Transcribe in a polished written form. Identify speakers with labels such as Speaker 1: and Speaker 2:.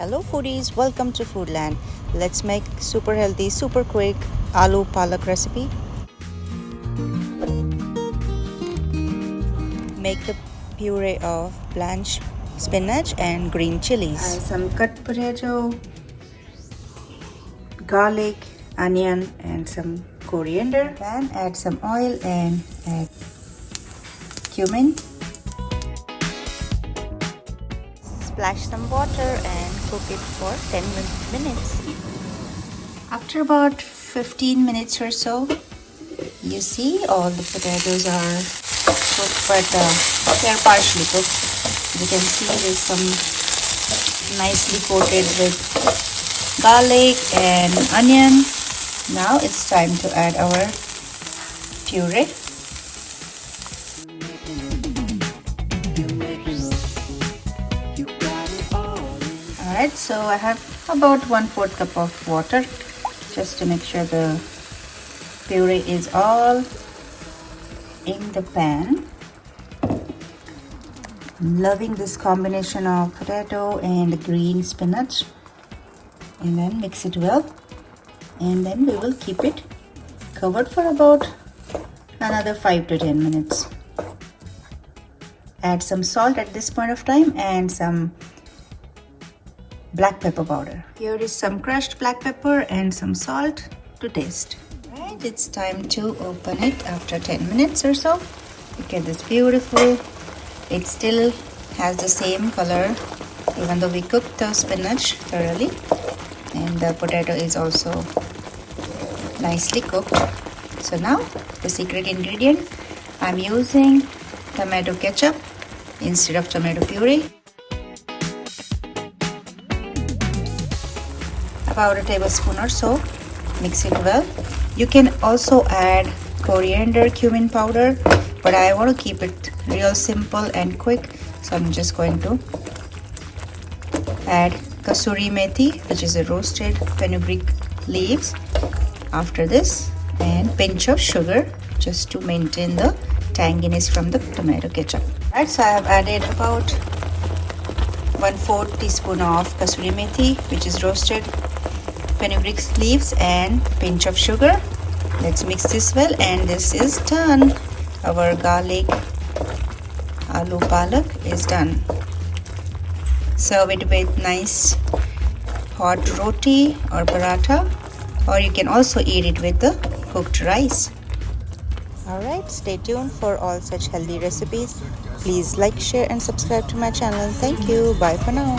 Speaker 1: Hello foodies, welcome to Foodland. Let's make super healthy, super quick Aloo Palak recipe. Make the puree of blanch spinach and green chilies. Add some cut potato, garlic, onion and some coriander. Then add some oil and add cumin. Splash some water and cook it for 10 minutes. After about 15 minutes or so, you see all the potatoes are cooked, but they are partially cooked. You can see there's some nicely coated with garlic and onion. Now it's time to add our puree. Alright, so I have about 1/4 cup of water just to make sure the puree is all in the pan. I'm loving this combination of potato and green spinach. And then mix it well. And then we will keep it covered for about another 5 to 10 minutes. Add some salt at this point of time and some black pepper powder. Here is some crushed black pepper and some salt to taste. Right, it's time to open it after 10 minutes or so. Look at this, beautiful. It still has the same color even though we cooked the spinach thoroughly, and the potato is also nicely cooked. So now the secret ingredient, I'm using tomato ketchup instead of tomato puree. About a tablespoon or so. Mix it well. You can also add coriander, cumin powder, but I want to keep it real simple and quick, so I'm just going to add Kasuri methi, which is a roasted fenugreek leaves after this, and pinch of sugar just to maintain the tanginess from the tomato ketchup. Right, so I have added about 1/4 teaspoon of Kasuri methi, which is roasted fenugreek leaves, and pinch of sugar. Let's mix this well, and this is done. Our garlic aloo palak is done. Serve it with nice hot roti or paratha, or you can also eat it with the cooked rice. Alright, stay tuned for all such healthy recipes. Please like, share and subscribe to my channel. Thank you. Bye for now.